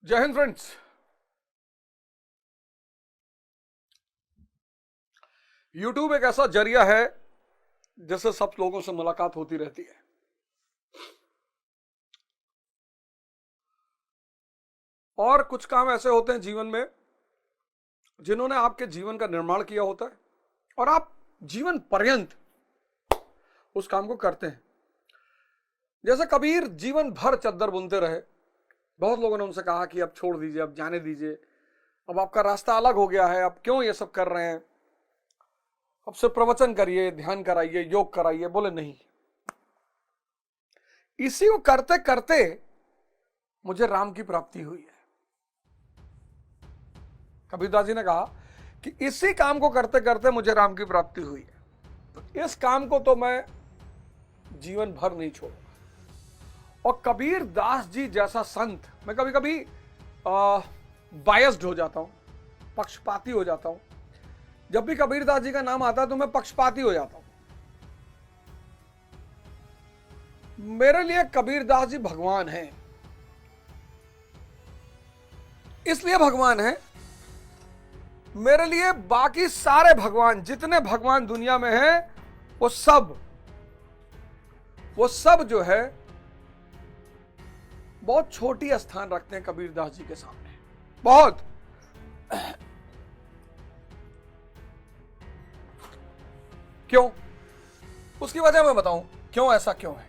जय Hind friends. YouTube एक ऐसा जरिया है जिससे सब लोगों से मुलाकात होती रहती है। और कुछ काम ऐसे होते हैं जीवन में जिन्होंने आपके जीवन का निर्माण किया होता है और आप जीवन पर्यंत उस काम को करते हैं। जैसे कबीर जीवन भर चद्दर बुनते रहे। बहुत लोगों ने उनसे कहा कि अब छोड़ दीजिए, अब जाने दीजिए, अब आपका रास्ता अलग हो गया है, अब क्यों ये सब कर रहे हैं, अब सिर्फ प्रवचन करिए, ध्यान कराइए, योग कराइए। बोले नहीं, इसी को करते करते मुझे राम की प्राप्ति हुई है। कबीरदास जी ने कहा कि इसी काम को करते करते मुझे राम की प्राप्ति हुई है, तो इस काम को तो मैं जीवन भर नहीं छोड़ूंगा। और कबीर दास जी जैसा संत, मैं कभी कभी बायस्ड हो जाता हूं, पक्षपाती हो जाता हूं। जब भी कबीर दास जी का नाम आता है तो मैं पक्षपाती हो जाता हूं। मेरे लिए कबीर दास जी भगवान हैं। इसलिए भगवान है, मेरे लिए बाकी सारे भगवान, जितने भगवान दुनिया में हैं, वो सब जो है बहुत छोटी स्थान रखते हैं कबीर दास जी के सामने। बहुत। क्यों? उसकी वजह मैं बताऊं क्यों ऐसा क्यों है।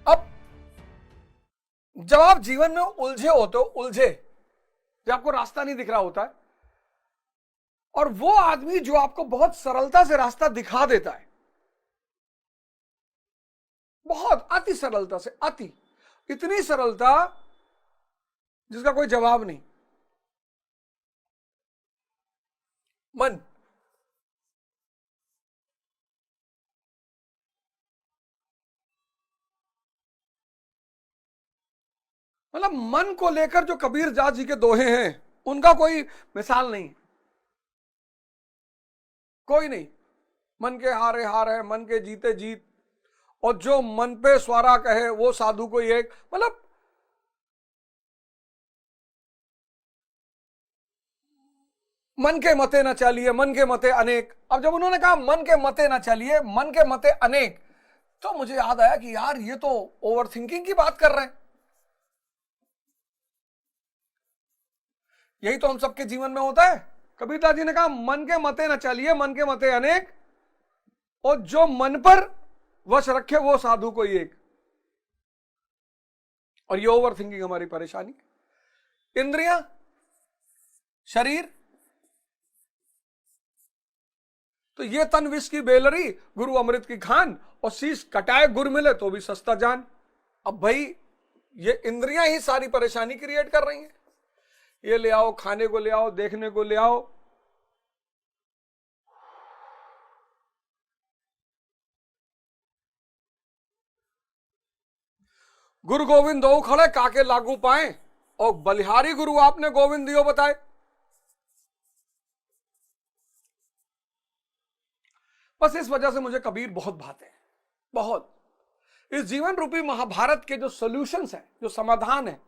अब जब आप जीवन में उलझे होते हो, जब आपको रास्ता नहीं दिख रहा होता है, और वो आदमी जो आपको बहुत सरलता से रास्ता दिखा देता है, बहुत अति सरलता से, इतनी सरलता जिसका कोई जवाब नहीं। मन मतलब मन को लेकर जो कबीर दास जी के दोहे हैं, उनका कोई मिसाल नहीं, कोई नहीं। मन के हारे हार है, मन के जीते जीत, और जो मन पे स्वारा कहे वो साधु कोई एक। मतलब मन के मते न चलिए, मन के मते अनेक। अब जब उन्होंने कहा मन के मते न चलिए, मन के मते अनेक, तो मुझे याद आया कि यार ये तो ओवर थिंकिंग की बात कर रहे हैं। यही तो हम सबके जीवन में होता है। कबीरदास जी ने कहा मन के मते न चलिए, मन के मते अनेक, और जो मन पर वश रखे वो साधु कोई एक। और ये ओवर थिंकिंग हमारी परेशानी। इंद्रियां, शरीर, तो ये तन विष की बेलरी, गुरु अमृत की खान, और शीश कटाए गुर मिले तो भी सस्ता जान। अब भाई ये इंद्रियां ही सारी परेशानी क्रिएट कर रही हैं। ये ले आओ, खाने को ले आओ, देखने को ले आओ। गुरु गोविंद दो खड़े काके लागू पाए, और बलिहारी गुरु आपने गोविंद दियो बताए। बस इस वजह से मुझे कबीर बहुत भाते हैं, बहुत। इस जीवन रूपी महाभारत के जो सॉल्यूशंस हैं, जो समाधान है,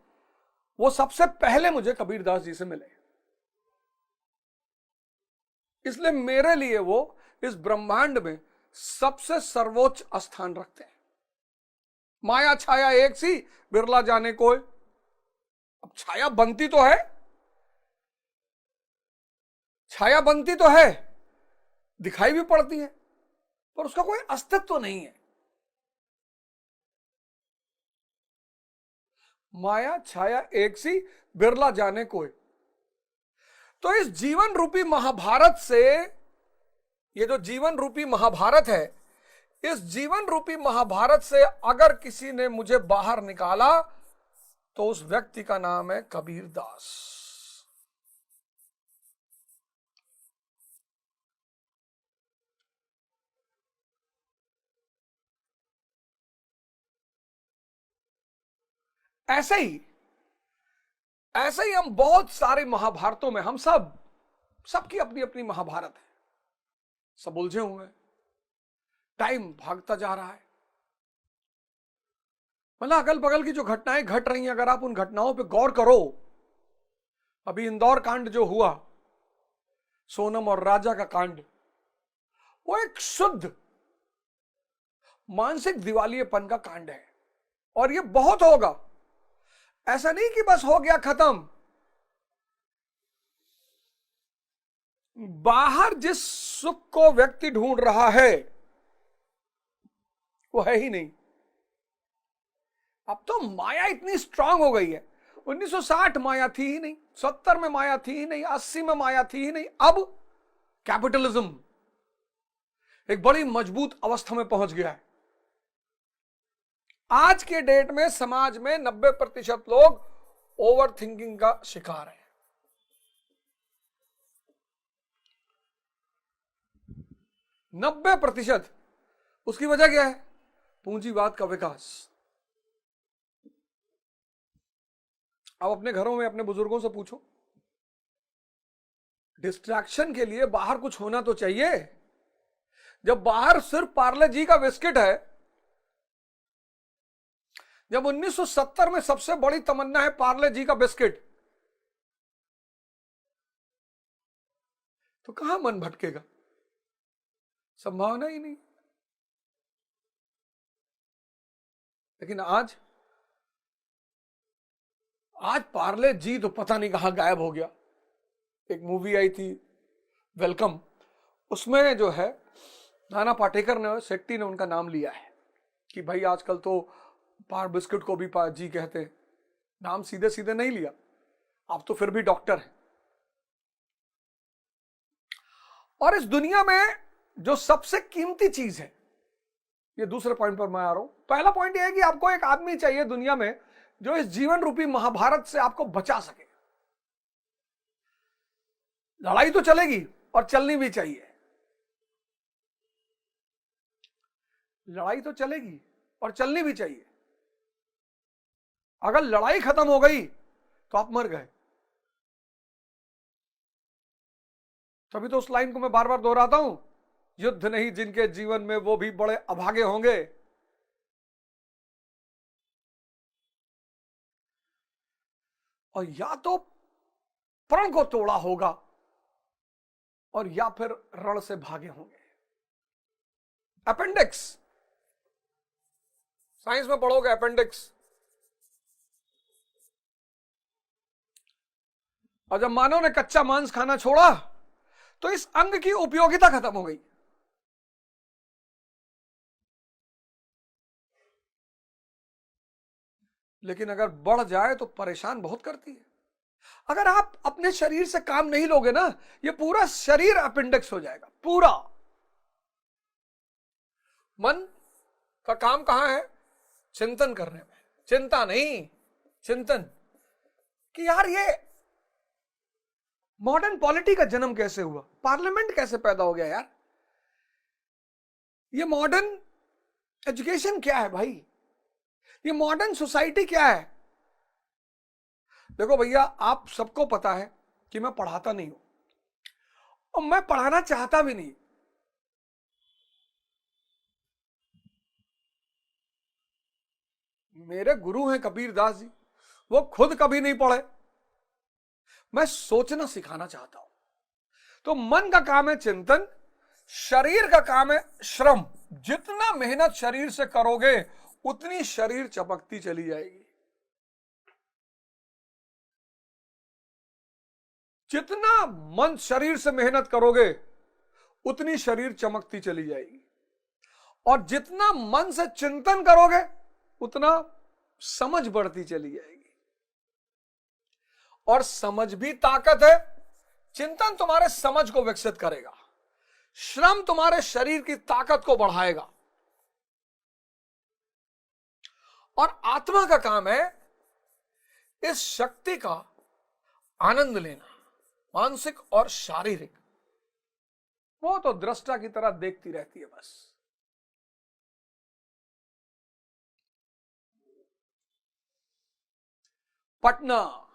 वो सबसे पहले मुझे कबीरदास जी से मिले। इसलिए मेरे लिए वो इस ब्रह्मांड में सबसे सर्वोच्च स्थान रखते हैं। माया छाया एक सी, बिरला जाने कोई। अब छाया बनती तो है, छाया बनती तो है, दिखाई भी पड़ती है, पर उसका कोई अस्तित्व नहीं है। माया छाया एक सी, बिरला जाने कोई। तो इस जीवन रूपी महाभारत से, ये जो जीवन रूपी महाभारत है, इस जीवन रूपी महाभारत से अगर किसी ने मुझे बाहर निकाला तो उस व्यक्ति का नाम है कबीर दास। ऐसे ही हम बहुत सारे महाभारतों में, हम सबकी अपनी अपनी महाभारत है। सब उलझे हुए हैं, टाइम भागता जा रहा है। मतलब अगल बगल की जो घटनाएं घट रही हैं, अगर आप उन घटनाओं पे गौर करो, अभी इंदौर कांड जो हुआ, सोनम और राजा का कांड, वो एक शुद्ध मानसिक दिवालियेपन का कांड है। और ये बहुत होगा, ऐसा नहीं कि बस हो गया खत्म। बाहर जिस सुख को व्यक्ति ढूंढ रहा है वो है ही नहीं। अब तो माया इतनी स्ट्रांग हो गई है। 1960 माया थी ही नहीं, 70 में माया थी ही नहीं, 80 में माया थी ही नहीं। अब कैपिटलिज्म एक बड़ी मजबूत अवस्था में पहुंच गया है। आज के डेट में समाज में 90% लोग ओवर थिंकिंग का शिकार हैं। 90%। उसकी वजह क्या है? पूंजीवाद का विकास। अब अपने घरों में अपने बुजुर्गों से पूछो, डिस्ट्रैक्शन के लिए बाहर कुछ होना तो चाहिए। जब बाहर सिर्फ पार्ले जी का बिस्किट है, जब 1970 में सबसे बड़ी तमन्ना है पार्ले जी का बिस्किट, तो कहां मन भटकेगा? संभावना ही नहीं। लेकिन आज पार्ले जी तो पता नहीं कहां गायब हो गया। एक मूवी आई थी वेलकम, उसमें जो है नाना पाटेकर ने, शेट्टी ने उनका नाम लिया है कि भाई आजकल तो पार बिस्किट को भी जी कहते हैं। नाम सीधे सीधे नहीं लिया, आप तो फिर भी डॉक्टर हैं। और इस दुनिया में जो सबसे कीमती चीज है, ये दूसरे पॉइंट पर मैं आ रहा हूं। पहला पॉइंट यह है कि आपको एक आदमी चाहिए दुनिया में जो इस जीवन रूपी महाभारत से आपको बचा सके। लड़ाई तो चलेगी और चलनी भी चाहिए। लड़ाई तो चलेगी और चलनी भी चाहिए। अगर लड़ाई खत्म हो गई तो आप मर गए। तभी तो उस लाइन को मैं बार बार दोहराता हूं, युद्ध नहीं जिनके जीवन में वो भी बड़े अभागे होंगे। और या तो प्रण को तोड़ा होगा और या फिर रण से भागे होंगे। अपेंडिक्स, साइंस में पढ़ोगे अपेंडिक्स। और जब मानव ने कच्चा मांस खाना छोड़ा तो इस अंग की उपयोगिता खत्म हो गई। लेकिन अगर बढ़ जाए तो परेशान बहुत करती है। अगर आप अपने शरीर से काम नहीं लोगे ना, ये पूरा शरीर अपेंडिक्स हो जाएगा पूरा। मन का काम कहां है? चिंतन करने में। चिंता नहीं, चिंतन। कि यार ये मॉडर्न पॉलिटी का जन्म कैसे हुआ? पार्लियामेंट कैसे पैदा हो गया यार? ये मॉडर्न एजुकेशन क्या है भाई? ये मॉडर्न सोसाइटी क्या है? देखो भैया, आप सबको पता है कि मैं पढ़ाता नहीं हूं और मैं पढ़ाना चाहता भी नहीं। मेरे गुरु हैं कबीर दास जी, वो खुद कभी नहीं पढ़े। मैं सोचना सिखाना चाहता हूं। तो मन का काम है चिंतन, शरीर का काम है श्रम। जितना मेहनत शरीर से करोगे उतनी शरीर चमकती चली जाएगी। जितना मन शरीर से मेहनत करोगे उतनी शरीर चमकती चली जाएगी। और जितना मन से चिंतन करोगे उतना समझ बढ़ती चली जाएगी। और समझ भी ताकत है। चिंतन तुम्हारे समझ को विकसित करेगा, श्रम तुम्हारे शरीर की ताकत को बढ़ाएगा। और आत्मा का काम है इस शक्ति का आनंद लेना, मानसिक और शारीरिक। वो तो दृष्टा की तरह देखती रहती है बस। पटना,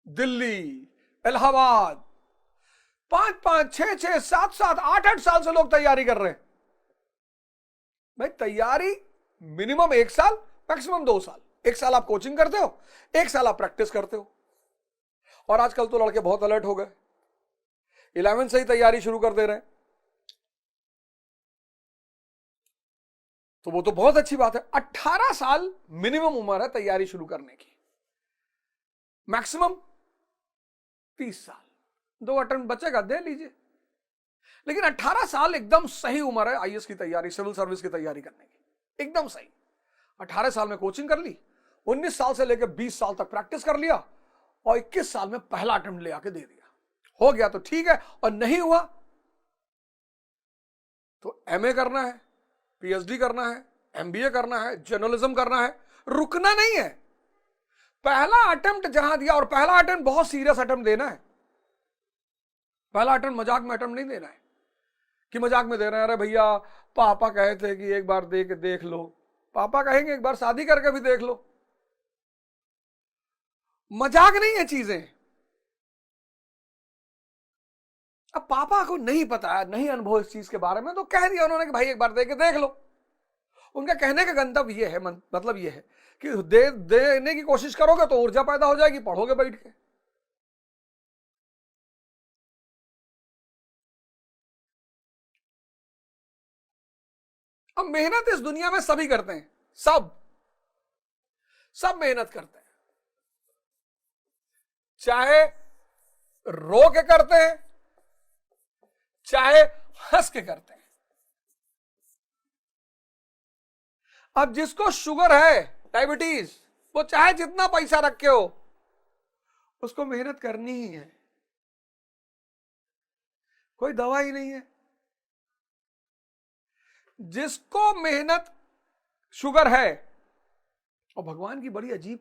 दिल्ली, इलाहाबाद 5-5, 6-6, 7-7, 8-8 साल से लोग तैयारी कर रहे हैं। भाई तैयारी मिनिमम 1 साल, मैक्सिमम 2 साल। 1 साल आप कोचिंग करते हो, 1 साल आप प्रैक्टिस करते हो। और आजकल तो लड़के बहुत अलर्ट हो गए, 11 से ही तैयारी शुरू कर दे रहे हैं, तो वो तो बहुत अच्छी बात है। 18 साल मिनिमम उम्र है तैयारी शुरू करने की, मैक्सिमम 30 साल। 2 अटेम्प्ट बचेगा, दे लीजिए। लेकिन 18 साल एकदम सही उम्र है आईएएस की तैयारी, सिविल सर्विस की तैयारी करने की, एकदम सही। 18 साल में कोचिंग कर ली, 19 साल से लेकर 20 साल तक प्रैक्टिस कर लिया, और 21 साल में पहला अटेम्प्ट ले आके दे दिया। हो गया तो ठीक है, और नहीं हुआ तो एमए करना है, पीएचडी करना है, एमबीए करना है, जर्नलिज्म करना है, रुकना नहीं है। पहला अटेम्प्ट जहां दिया, और पहला अटेम्प्ट बहुत सीरियस अटेम्प्ट देना है। पहला अटेम्प्ट मजाक में अटेम्प्ट नहीं देना है कि मजाक में दे रहे हैं, अरे भैया पापा कहे थे कि एक बार दे के देख लो। पापा कहेंगे एक बार शादी करके भी देख लो, मजाक नहीं है चीजें। अब पापा को नहीं पता है, नहीं अनुभव इस चीज के बारे में, तो कह दिया उन्होंने कि भाई एक बार दे के देख लो। उनका कहने का गंतव्य ये है, मतलब ये है कि देने की कोशिश करोगे तो ऊर्जा पैदा हो जाएगी, पढ़ोगे बैठ के। अब मेहनत इस दुनिया में सभी करते हैं, सब मेहनत करते हैं, चाहे रो के करते हैं, चाहे हंस के करते हैं। अब जिसको शुगर है, डायबिटीज, वो चाहे जितना पैसा रखे हो, उसको मेहनत करनी ही है, कोई दवा ही नहीं है। जिसको मेहनत शुगर है, और भगवान की बड़ी अजीब